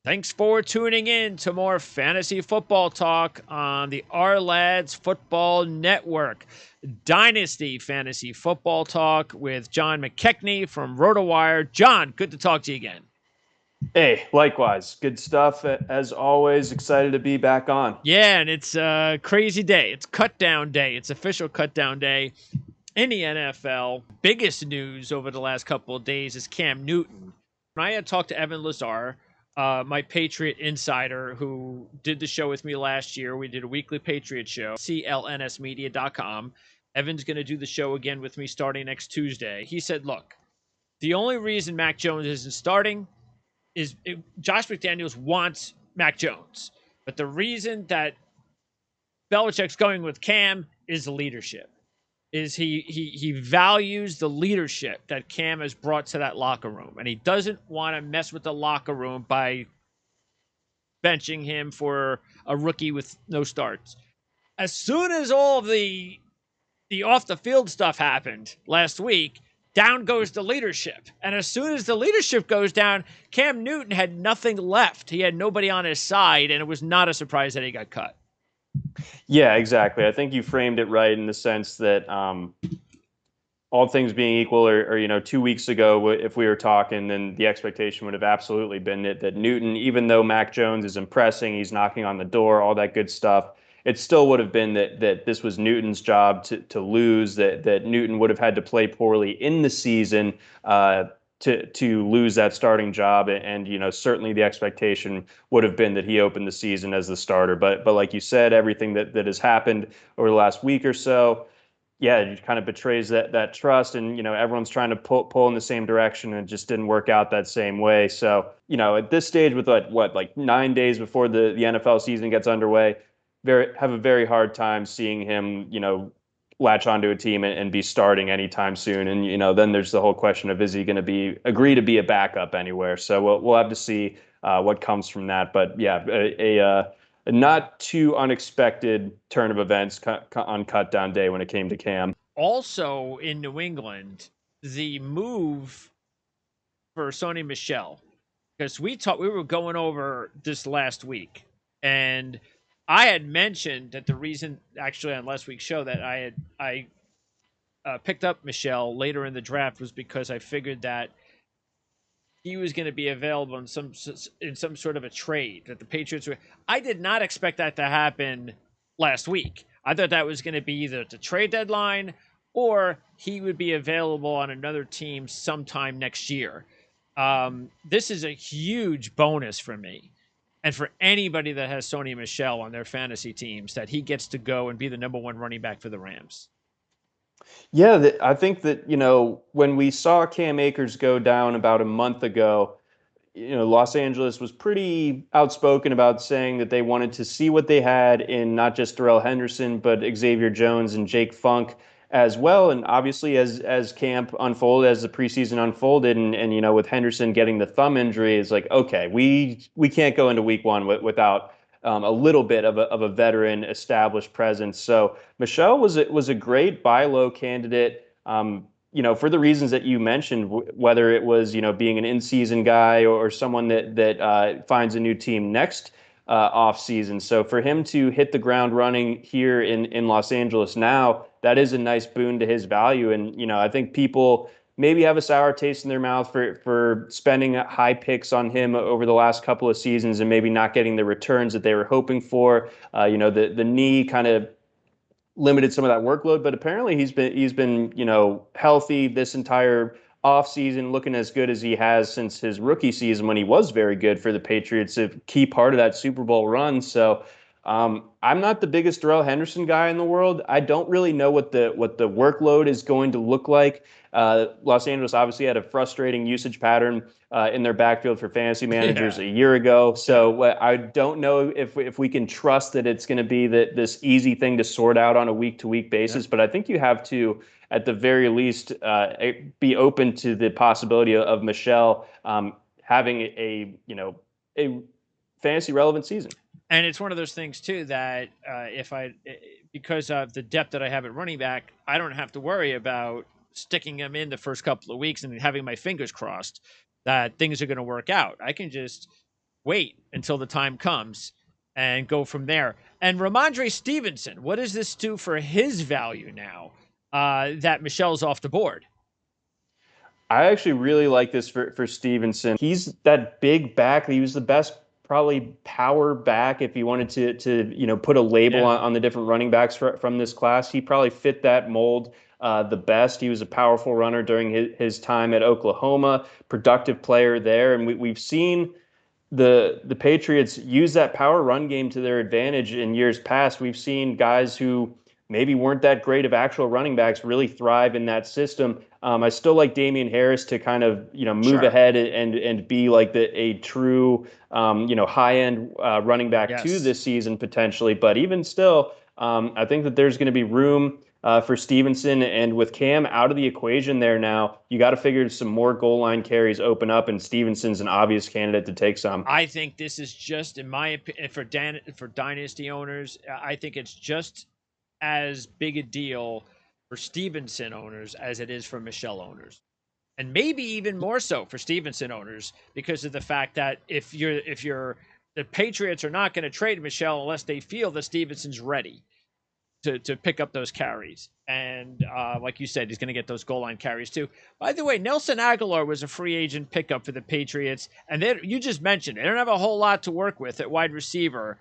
Thanks for tuning in to more fantasy football talk on the Ourlads Football Network. Dynasty Fantasy Football Talk with John McKechnie from RotoWire. John, good to talk to you again. Hey, likewise. Good stuff. As always, excited to be back on. Yeah, and it's a crazy day. It's cut down day. It's official cut down day in the NFL. Biggest news over the last couple of days is Cam Newton. When I had talked to Evan Lazar, my Patriot insider who did the show with me last year. We did a weekly Patriot show, clnsmedia.com. Evan's going to do the show again with me starting next Tuesday. He said, look, the only reason Mac Jones isn't starting is Josh McDaniels wants Mac Jones. But the reason that Belichick's going with Cam is the leadership. Is he values the leadership that Cam has brought to that locker room, and he doesn't want to mess with the locker room by benching him for a rookie with no starts. As soon as all of the off the field stuff happened last week, down goes the leadership. And as soon as the leadership goes down, Cam Newton had nothing left. He had nobody on his side, and it was not a surprise that he got cut. Yeah, exactly. I think you framed it right in the sense that all things being equal, or 2 weeks ago, if we were talking, then the expectation would have absolutely been that Newton, even though Mac Jones is impressing, he's knocking on the door, all that good stuff, it still would have been that this was Newton's job to lose, that Newton would have had to play poorly in the season to lose that starting job. And certainly the expectation would have been that he opened the season as the starter. But like you said, everything that has happened over the last week or so, yeah, it kind of betrays that trust, and everyone's trying to pull in the same direction, and it just didn't work out that same way. So at this stage, with like 9 days before the NFL season gets underway, have a very hard time seeing him latch onto a team and be starting anytime soon. And then there's the whole question of, is he going to agree to be a backup anywhere? So we'll have to see what comes from that. But yeah, a not too unexpected turn of events on cut down day when it came to Cam. Also in New England, the move for Sony Michel, because we were going over this last week, and I had mentioned that the reason, actually on last week's show, that I picked up Michel later in the draft was because I figured that he was going to be available in some sort of a trade that the Patriots were. I did not expect that to happen last week. I thought that was going to be either at the trade deadline or he would be available on another team sometime next year. This is a huge bonus for me. And for anybody that has Sony Michel on their fantasy teams, that he gets to go and be the number one running back for the Rams. Yeah, I think that, when we saw Cam Akers go down about a month ago, Los Angeles was pretty outspoken about saying that they wanted to see what they had in not just Darrell Henderson, but Xavier Jones and Jake Funk as well. And obviously, as camp unfolded, as the preseason unfolded, and with Henderson getting the thumb injury, it's like, okay, we can't go into week one without a little bit of a veteran established presence. So Michel was a great buy low candidate. For the reasons that you mentioned, whether it was being an in-season guy or someone that finds a new team next off season. So for him to hit the ground running here in Los Angeles now, that is a nice boon to his value. And I think people maybe have a sour taste in their mouth for spending high picks on him over the last couple of seasons and maybe not getting the returns that they were hoping for. The knee kind of limited some of that workload, but apparently he's been healthy this entire offseason, looking as good as he has since his rookie season when he was very good for the Patriots, a key part of that Super Bowl run. So I'm not the biggest Darrell Henderson guy in the world. I don't really know what the workload is going to look like. Los Angeles obviously had a frustrating usage pattern in their backfield for fantasy managers a year ago. So I don't know if we can trust that it's going to be this easy thing to sort out on a week-to-week basis. But I think you have to, at the very least, be open to the possibility of Michel having a fantasy relevant season. And it's one of those things too that because of the depth that I have at running back, I don't have to worry about sticking him in the first couple of weeks and having my fingers crossed that things are going to work out. I can just wait until the time comes and go from there. And Ramondre Stevenson, what does this do for his value now that Michel's off the board? I actually really like this for Stevenson. He's that big back. He was the best probably power back if you wanted to put a label Yeah, on the different running backs from this class. He probably fit that mold the best. He was a powerful runner during his time at Oklahoma, productive player there, and we've seen the Patriots use that power run game to their advantage in years past. We've seen guys who maybe weren't that great of actual running backs really thrive in that system. I still like Damian Harris to kind of move sure. ahead and be like a true high end running back too Yes. this season potentially. But even still, I think that there's going to be room for Stevenson, and with Cam out of the equation there now, you got to figure some more goal line carries open up, and Stevenson's an obvious candidate to take some. I think this is just, in my opinion, for dynasty owners, I think it's just as big a deal for Stevenson owners as it is for Michel owners, and maybe even more so for Stevenson owners because of the fact that if the Patriots are not going to trade Michel unless they feel that Stevenson's ready to pick up those carries. And like you said, he's going to get those goal line carries too. By the way, Nelson Agholor was a free agent pickup for the Patriots. And you just mentioned they don't have a whole lot to work with at wide receiver.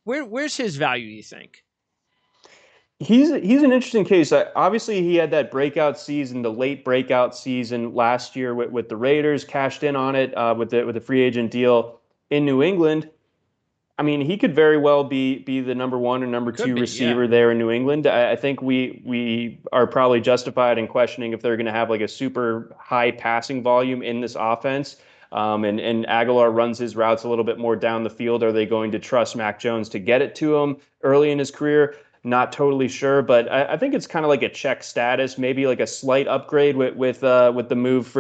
Where's his value, you think? He's an interesting case. Obviously, he had that breakout season, the late breakout season last year with the Raiders, cashed in on it with the free agent deal in New England. I mean, he could very well be the number one or number Could two be, yeah. receiver there in New England. I think we are probably justified in questioning if they're going to have like a super high passing volume in this offense. And Agholor runs his routes a little bit more down the field. Are they going to trust Mac Jones to get it to him early in his career? Not totally sure, but I think it's kind of like a check status, maybe like a slight upgrade with the move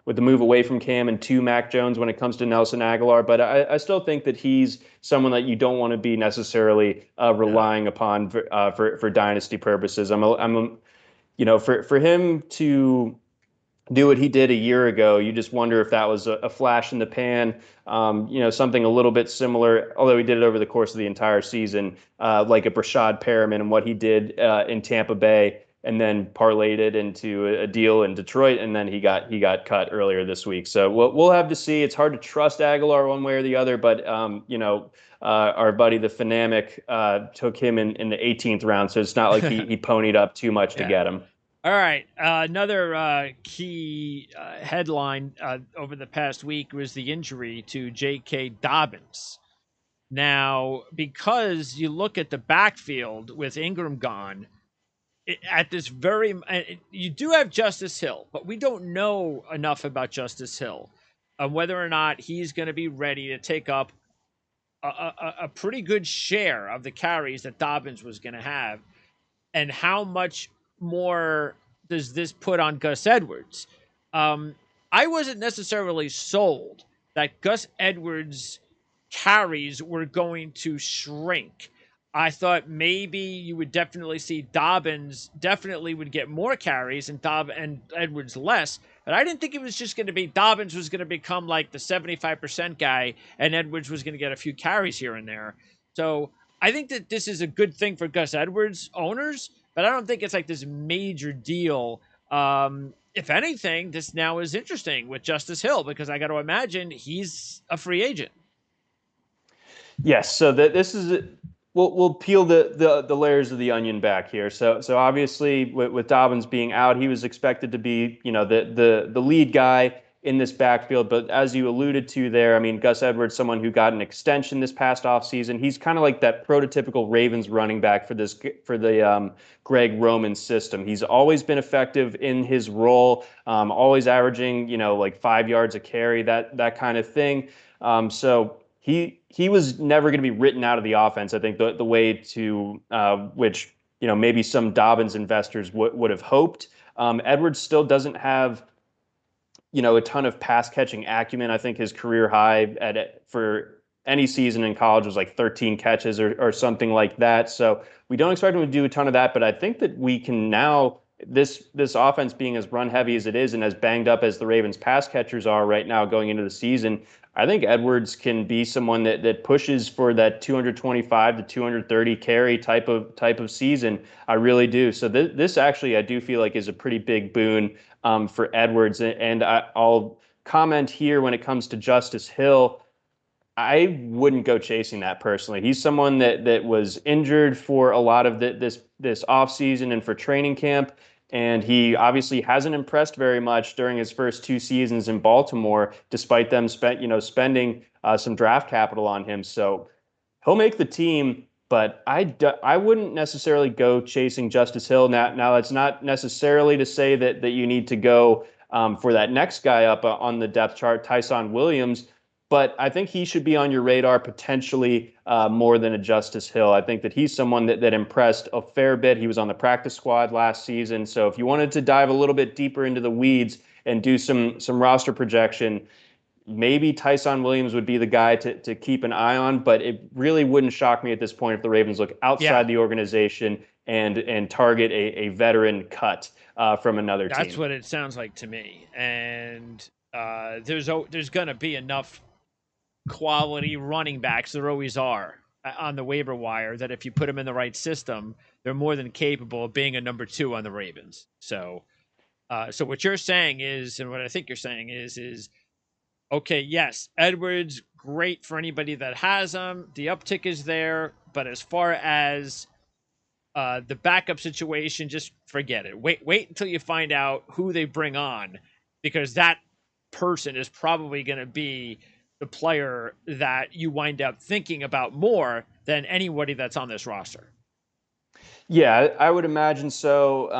with the move away from Cam and to Mac Jones when it comes to Nelson Agholor. But I still think that he's someone that you don't want to be necessarily relying upon for dynasty purposes. For him to do what he did a year ago, you just wonder if that was a flash in the pan, something a little bit similar, although he did it over the course of the entire season, like a Brashad Perriman and what he did in Tampa Bay, and then parlayed it into a deal in Detroit, and then he got cut earlier this week. So we'll have to see. It's hard to trust Agholor one way or the other, but our buddy the Fanamic took him in the 18th round, so it's not like he ponied up too much to get him. All right. Another key headline over the past week was the injury to J.K. Dobbins. Now, because you look at the backfield with Ingram gone, you do have Justice Hill, but we don't know enough about Justice Hill, whether or not he's going to be ready to take up a pretty good share of the carries that Dobbins was going to have, and how much more does this put on Gus Edwards? I wasn't necessarily sold that Gus Edwards' carries were going to shrink. I thought maybe you would definitely see Dobbins definitely would get more carries and Edwards less, but I didn't think it was just going to be Dobbins was going to become like the 75% guy and Edwards was going to get a few carries here and there. So I think that this is a good thing for Gus Edwards owners, but I don't think it's like this major deal. If anything, this now is interesting with Justice Hill because I got to imagine he's a free agent. Yes, so this is we'll peel the layers of the onion back here. So obviously with Dobbins being out, he was expected to be the lead guy in this backfield. But as you alluded to there, I mean, Gus Edwards, someone who got an extension this past offseason, he's kind of like that prototypical Ravens running back for the Greg Roman system. He's always been effective in his role, always averaging like 5 yards a carry, that kind of thing. So he was never going to be written out of the offense. I think the way to which maybe some Dobbins investors would have hoped. Edwards still doesn't have a ton of pass catching acumen. I think his career high for any season in college was like 13 catches or something like that. So we don't expect him to do a ton of that. But I think that we can now, this offense being as run heavy as it is and as banged up as the Ravens pass catchers are right now going into the season, I think Edwards can be someone that pushes for that 225 to 230 carry type of season. I really do. So this actually I do feel like is a pretty big boon for Edwards. And I'll comment here when it comes to Justice Hill. I wouldn't go chasing that personally. He's someone that was injured for a lot of this offseason and for training camp. And he obviously hasn't impressed very much during his first 2 seasons in Baltimore, despite them spending some draft capital on him. So he'll make the team, but I wouldn't necessarily go chasing Justice Hill. Now that's not necessarily to say that you need to go for that next guy up on the depth chart, Tyson Williams. But I think he should be on your radar potentially more than a Justice Hill. I think that he's someone that impressed a fair bit. He was on the practice squad last season. So if you wanted to dive a little bit deeper into the weeds and do some roster projection, maybe Tyson Williams would be the guy to keep an eye on. But it really wouldn't shock me at this point if the Ravens look outside the organization and target a veteran cut from another team. That's what it sounds like to me. And there's going to be enough quality running backs, there always are, on the waiver wire, that if you put them in the right system, they're more than capable of being a number 2 on the Ravens. So what you're saying is, and what I think you're saying is okay, yes, Edwards, great for anybody that has him. The uptick is there, but as far as the backup situation, just forget it. Wait until you find out who they bring on, because that person is probably going to be the player that you wind up thinking about more than anybody that's on this roster. Yeah, I would imagine so.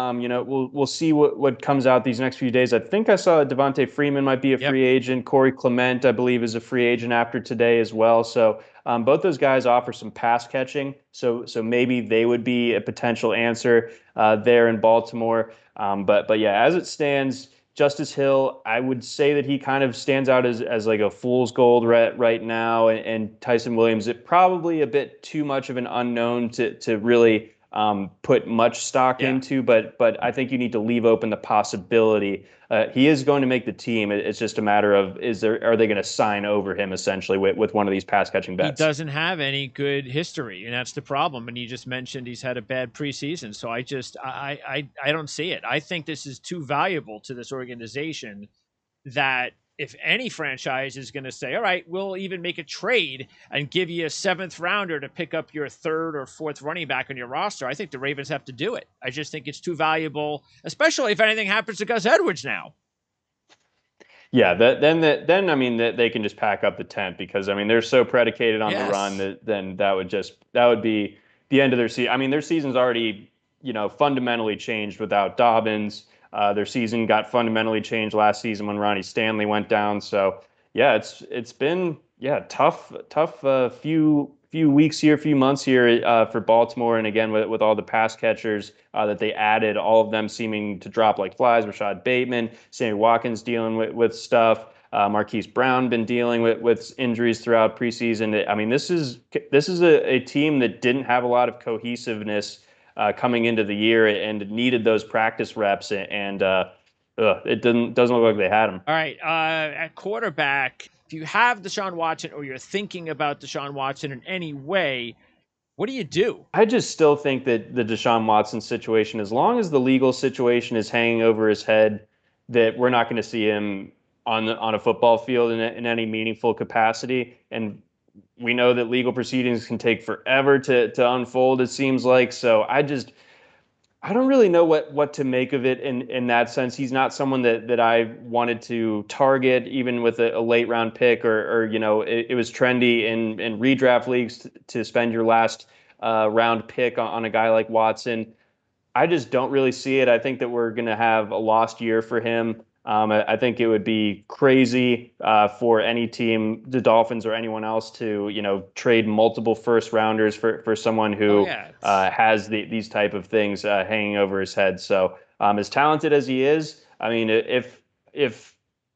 We'll see what comes out these next few days. I think I saw Devontae Freeman might be a free agent. Corey Clement, I believe, is a free agent after today as well. So both those guys offer some pass catching. So maybe they would be a potential answer there in Baltimore. But yeah, as it stands, Justice Hill, I would say that he kind of stands out as like a fool's gold right now, and Tyson Williams, it probably a bit too much of an unknown to really put much stock into, but I think you need to leave open the possibility. He is going to make the team. It's just a matter of are they going to sign over him essentially with one of these pass catching bets? He doesn't have any good history, and that's the problem. And you just mentioned he's had a bad preseason, so I don't see it. I think this is too valuable to this organization that if any franchise is going to say, all right, we'll even make a trade and give you a 7th rounder to pick up your 3rd or 4th running back on your roster, I think the Ravens have to do it. I just think it's too valuable, especially if anything happens to Gus Edwards now. Yeah, then I mean they can just pack up the tent, because I mean they're so predicated on the run that would be the end of their season. I mean their season's already fundamentally changed without Dobbins. Their season got fundamentally changed last season when Ronnie Stanley went down. So yeah, it's been tough few weeks here, few months here for Baltimore, and again with all the pass catchers that they added, all of them seeming to drop like flies. Rashad Bateman, Sammy Watkins dealing with stuff. Marquise Brown been dealing with injuries throughout preseason. I mean this is a team that didn't have a lot of cohesiveness coming into the year and needed those practice reps, and it doesn't look like they had them. All right, at quarterback, if you have Deshaun Watson or you're thinking about Deshaun Watson in any way, what do you do? I just still think that the Deshaun Watson situation, as long as the legal situation is hanging over his head, that we're not going to see him on a football field in any meaningful capacity. And we know that legal proceedings can take forever to unfold, it seems like. So I don't really know what to make of it in that sense. He's not someone that I wanted to target, even with a late round pick, or it was trendy in redraft leagues to spend your last round pick on a guy like Watson. I just don't really see it. I think that we're going to have a lost year for him. I think it would be crazy for any team, the Dolphins or anyone else, to trade multiple first rounders for someone who has these type of things hanging over his head. So as talented as he is, I mean, if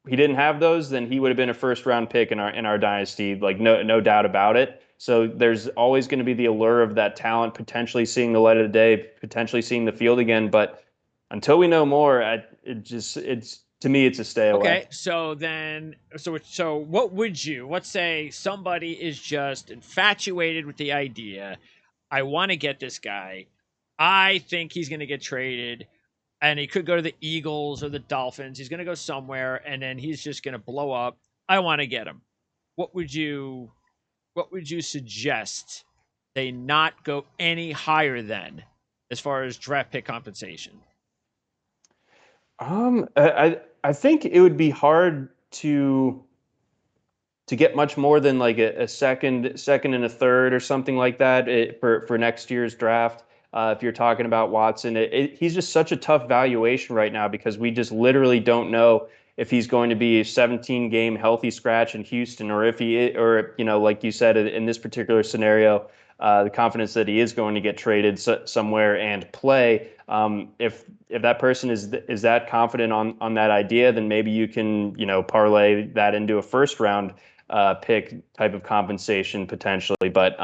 he didn't have those, then he would have been a first round pick in our dynasty, like no doubt about it. So there's always going to be the allure of that talent potentially seeing the light of the day, potentially seeing the field again. But until we know more, it's To me, it's a stay away. Okay, so what would you? Let's say somebody is just infatuated with the idea. I want to get this guy. I think he's going to get traded, and he could go to the Eagles or the Dolphins. He's going to go somewhere, and then he's just going to blow up. I want to get him. What would you suggest they not go any higher than as far as draft pick compensation? I think it would be hard to get much more than like a second and a third or something like that for next year's draft. If you're talking about Watson, he's just such a tough valuation right now because we just literally don't know if he's going to be a 17-game healthy scratch in Houston, or if like you said, in this particular scenario, the confidence that he is going to get traded somewhere and play. If that person is that confident on that idea, then maybe you can parlay that into a first round pick type of compensation potentially. But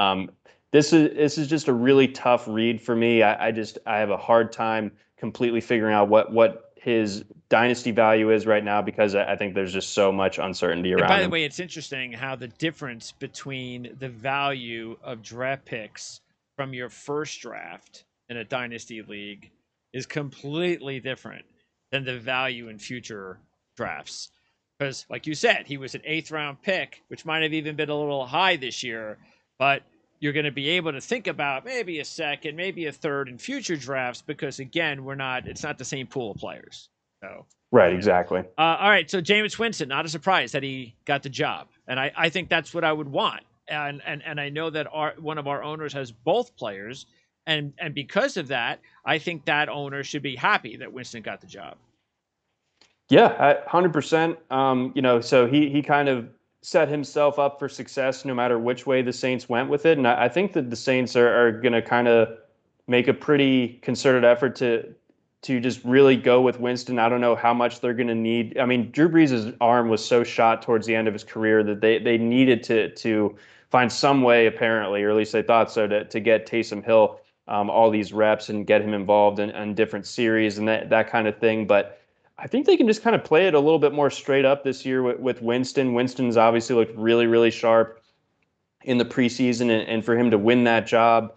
this is just a really tough read for me. I have a hard time completely figuring out what his dynasty value is right now because I think there's just so much uncertainty around him. By the way, it's interesting how the difference between the value of draft picks from your first draft in a dynasty league is completely different than the value in future drafts. Because, like you said, he was an 8th round pick, which might have even been a little high this year, but you're going to be able to think about maybe a second, maybe a third in future drafts because, again, it's not the same pool of players. So, right, exactly. All right, so Jameis Winston, not a surprise that he got the job. And I think that's what I would want. And I know that one of our owners has both players. And because of that, I think that owner should be happy that Winston got the job. Yeah, 100%. So he kind of set himself up for success no matter which way the Saints went with it. And I think that the Saints are going to kind of make a pretty concerted effort to just really go with Winston. I don't know how much they're going to need. I mean, Drew Brees' arm was so shot towards the end of his career that they needed to find some way, apparently, or at least they thought so, to get Taysom Hill all these reps and get him involved in different series and that kind of thing. But I think they can just kind of play it a little bit more straight up this year with Winston. Winston's obviously looked really, really sharp in the preseason, and for him to win that job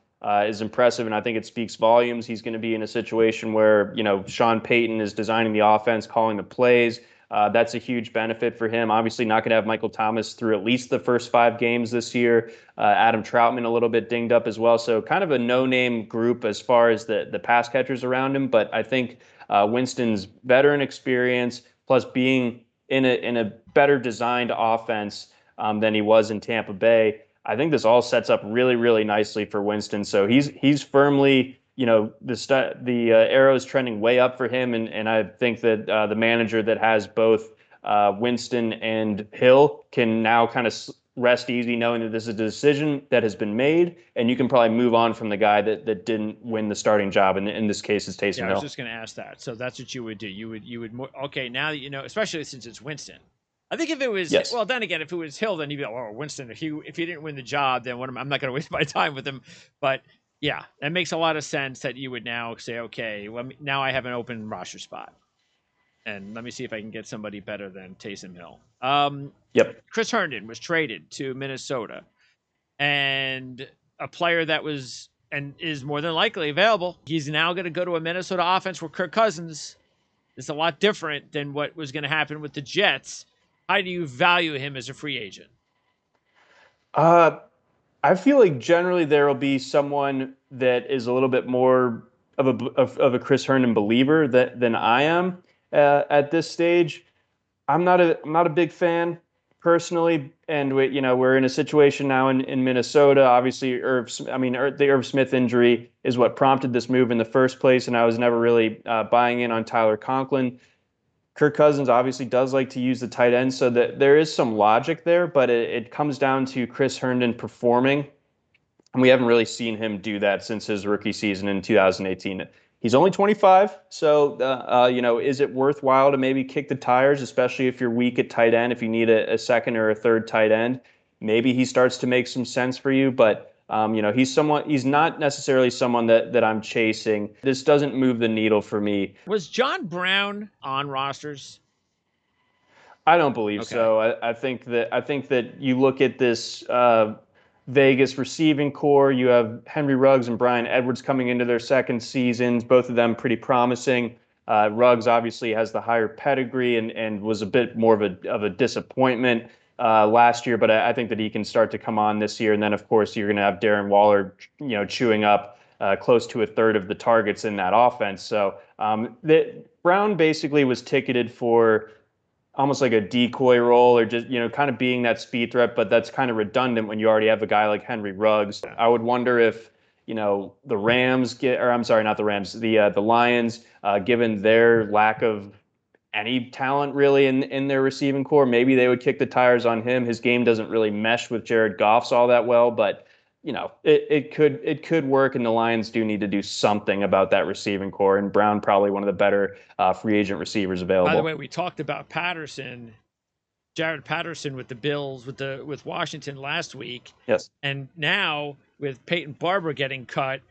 is impressive, and I think it speaks volumes. He's going to be in a situation where, Sean Payton is designing the offense, calling the plays. That's a huge benefit for him. Obviously not going to have Michael Thomas through at least the first 5 games this year. Adam Troutman a little bit dinged up as well. So kind of a no-name group as far as the pass catchers around him. But I think Winston's veteran experience plus being in a better designed offense than he was in Tampa Bay, I think this all sets up really, really nicely for Winston. So he's firmly, the arrow is trending way up for him, and I think that the manager that has both Winston and Hill can now kind of rest easy knowing that this is a decision that has been made, and you can probably move on from the guy that didn't win the starting job. And in this case, it's Taysom Hill. I was just going to ask that. So that's what you would do. You would okay, now that you know, especially since it's Winston. I think if it was, well, then again, if it was Hill, then you'd be like, oh, Winston, if he didn't win the job, then I'm not going to waste my time with him. But yeah, that makes a lot of sense that you would now say, okay, now I have an open roster spot. And let me see if I can get somebody better than Taysom Hill. Yep. Chris Herndon was traded to Minnesota, and a player that was and is more than likely available. He's now going to go to a Minnesota offense where Kirk Cousins is a lot different than what was going to happen with the Jets. How do you value him as a free agent? I feel like generally there will be someone that is a little bit more of a Chris Herndon believer than I am at this stage. I'm not a big fan personally, and we're in a situation now in Minnesota. Obviously, the Irv Smith injury is what prompted this move in the first place, and I was never really buying in on Tyler Conklin. Kirk Cousins obviously does like to use the tight end, so that there is some logic there, but it comes down to Chris Herndon performing, and we haven't really seen him do that since his rookie season in 2018. He's only 25, so is it worthwhile to maybe kick the tires, especially if you're weak at tight end, if you need a second or a third tight end? Maybe he starts to make some sense for you, but he's not necessarily someone that I'm chasing. This doesn't move the needle for me. Was John Brown on rosters? I don't believe Okay. so. I think that you look at this Vegas receiving core. You have Henry Ruggs and Bryan Edwards coming into their second seasons. Both of them pretty promising. Ruggs obviously has the higher pedigree and was a bit more of a disappointment last year, but I think that he can start to come on this year. And then of course you're going to have Darren Waller, chewing up close to a third of the targets in that offense. So Brown basically was ticketed for almost like a decoy role or just, kind of being that speed threat, but that's kind of redundant when you already have a guy like Henry Ruggs. I would wonder if, the Rams or I'm sorry, not the Rams, the Lions, given their lack of any talent really in their receiving core, maybe they would kick the tires on him. His game doesn't really mesh with Jared Goff's all that well, but it could work, and the Lions do need to do something about that receiving core. And Brown probably one of the better free agent receivers available. By the way, we talked about Patterson, Jared Patterson with the Bills, with Washington last week. Yes. And now with Peyton Barber getting cut,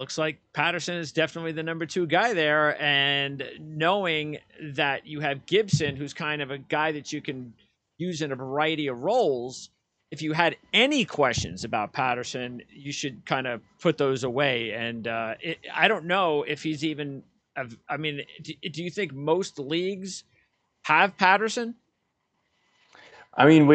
looks like Patterson is definitely the number 2 guy there. And knowing that you have Gibson, who's kind of a guy that you can use in a variety of roles, if you had any questions about Patterson, you should kind of put those away. And I don't know if he's even, I mean, do you think most leagues have Patterson? I mean,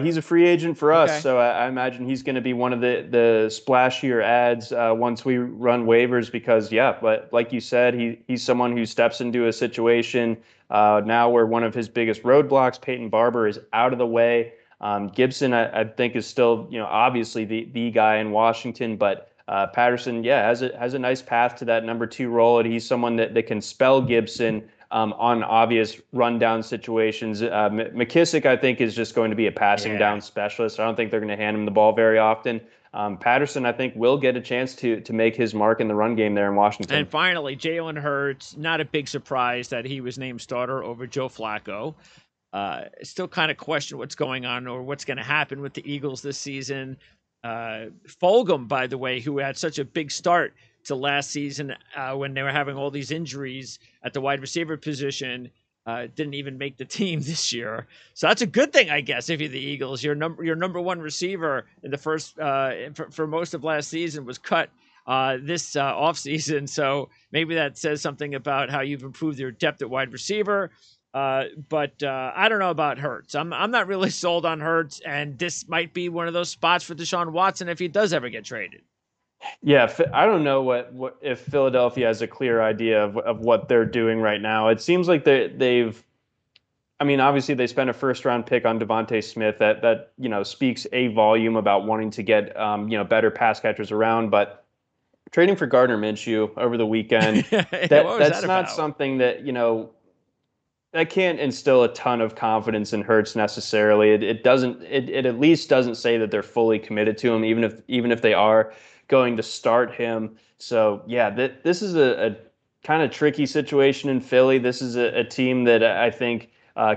he's a free agent for us, so I imagine he's going to be one of the splashier ads once we run waivers. Because but like you said, he's someone who steps into a situation now where one of his biggest roadblocks, Peyton Barber, is out of the way. Gibson, I think, is still obviously the guy in Washington, but Patterson, has a nice path to that number 2 role, and he's someone that can spell Gibson on obvious rundown situations. McKissick, I think, is just going to be a passing down specialist. I don't think they're going to hand him the ball very often. Patterson, I think, will get a chance to make his mark in the run game there in Washington. And finally, Jalen Hurts, not a big surprise that he was named starter over Joe Flacco. Still kind of question what's going on or what's going to happen with the Eagles this season. Fulgham, by the way, who had such a big start to last season when they were having all these injuries at the wide receiver position, didn't even make the team this year. So that's a good thing, I guess, if you're the Eagles. Your number 1 receiver in the first for most of last season was cut this offseason. So maybe that says something about how you've improved your depth at wide receiver. But I don't know about Hurts. I'm not really sold on Hurts, and this might be one of those spots for Deshaun Watson if he does ever get traded. Yeah, I don't know what if Philadelphia has a clear idea of what they're doing right now. It seems like they've. I mean, obviously they spent a first-round pick on Devontae Smith. That speaks a volume about wanting to get better pass catchers around, but trading for Gardner Minshew over the weekend, that's not something that that can't instill a ton of confidence in Hurts necessarily. It doesn't. It at least doesn't say that they're fully committed to him, even if they are going to start him. So this is a kind of tricky situation in Philly. This is a team that I think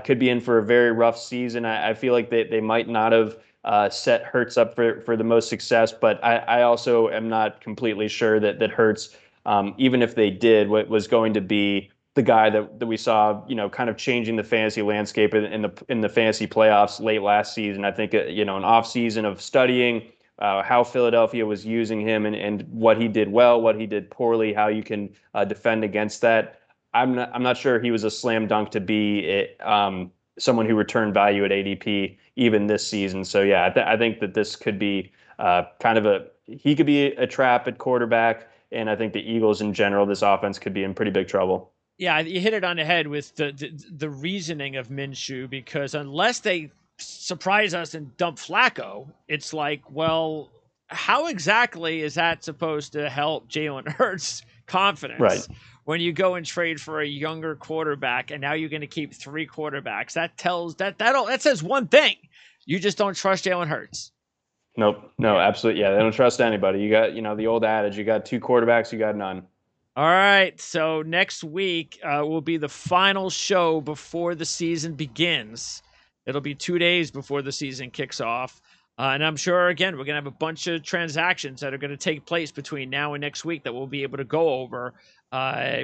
could be in for a very rough season. I feel like they might not have set Hurts up for the most success, but I also am not completely sure that Hurts, even if they did, was going to be the guy that we saw, kind of changing the fantasy landscape in the fantasy playoffs late last season. I think an off season of studying how Philadelphia was using him and what he did well, what he did poorly, how you can defend against that. I'm not sure he was a slam dunk to be someone who returned value at ADP even this season. So I think that this could be he could be a trap at quarterback, and I think the Eagles in general, this offense could be in pretty big trouble. Yeah, you hit it on the head with the reasoning of Minshew, because unless they surprise us and dump Flacco, it's like, well, how exactly is that supposed to help Jalen Hurts' confidence when you go and trade for a younger quarterback and now you're going to keep 3 quarterbacks? That tells that says one thing: you just don't trust Jalen Hurts. Nope, no, absolutely, they don't trust anybody. You got the old adage: you got 2 quarterbacks, you got none. All right, so next week will be the final show before the season begins. It'll be 2 days before the season kicks off. And I'm sure, again, we're going to have a bunch of transactions that are going to take place between now and next week that we'll be able to go over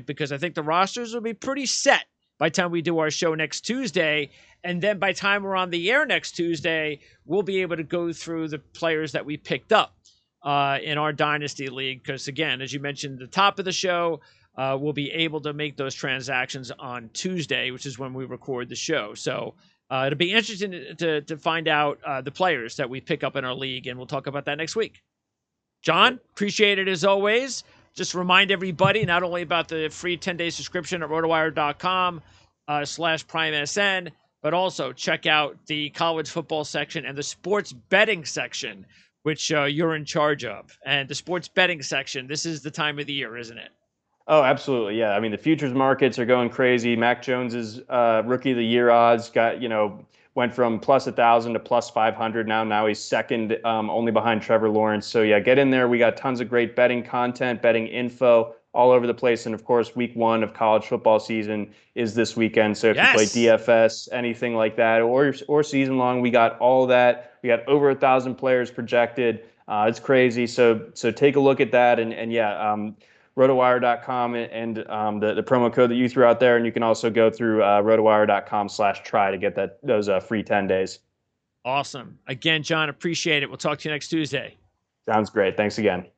because I think the rosters will be pretty set by the time we do our show next Tuesday. And then by the time we're on the air next Tuesday, we'll be able to go through the players that we picked up in our Dynasty League. Because, again, as you mentioned at the top of the show, we'll be able to make those transactions on Tuesday, which is when we record the show. So it'll be interesting to find out the players that we pick up in our league, and we'll talk about that next week. John, appreciate it as always. Just remind everybody not only about the free 10-day subscription at rotowire.com/PrimeSN, but also check out the college football section and the sports betting section, which you're in charge of. And the sports betting section, this is the time of the year, isn't it? Oh, absolutely. Yeah. I mean, the futures markets are going crazy. Mac Jones's rookie of the year odds went from plus 1,000 to plus 500 now he's second, only behind Trevor Lawrence. So yeah, get in there. We got tons of great betting content, betting info all over the place. And of course, week 1 of college football season is this weekend. So if you play DFS, anything like that, or season long, we got all that. We got over 1,000 players projected. It's crazy. So take a look at that. And rotowire.com and the promo code that you threw out there. And you can also go through rotowire.com/try to get those free 10 days. Awesome. Again, John, appreciate it. We'll talk to you next Tuesday. Sounds great. Thanks again.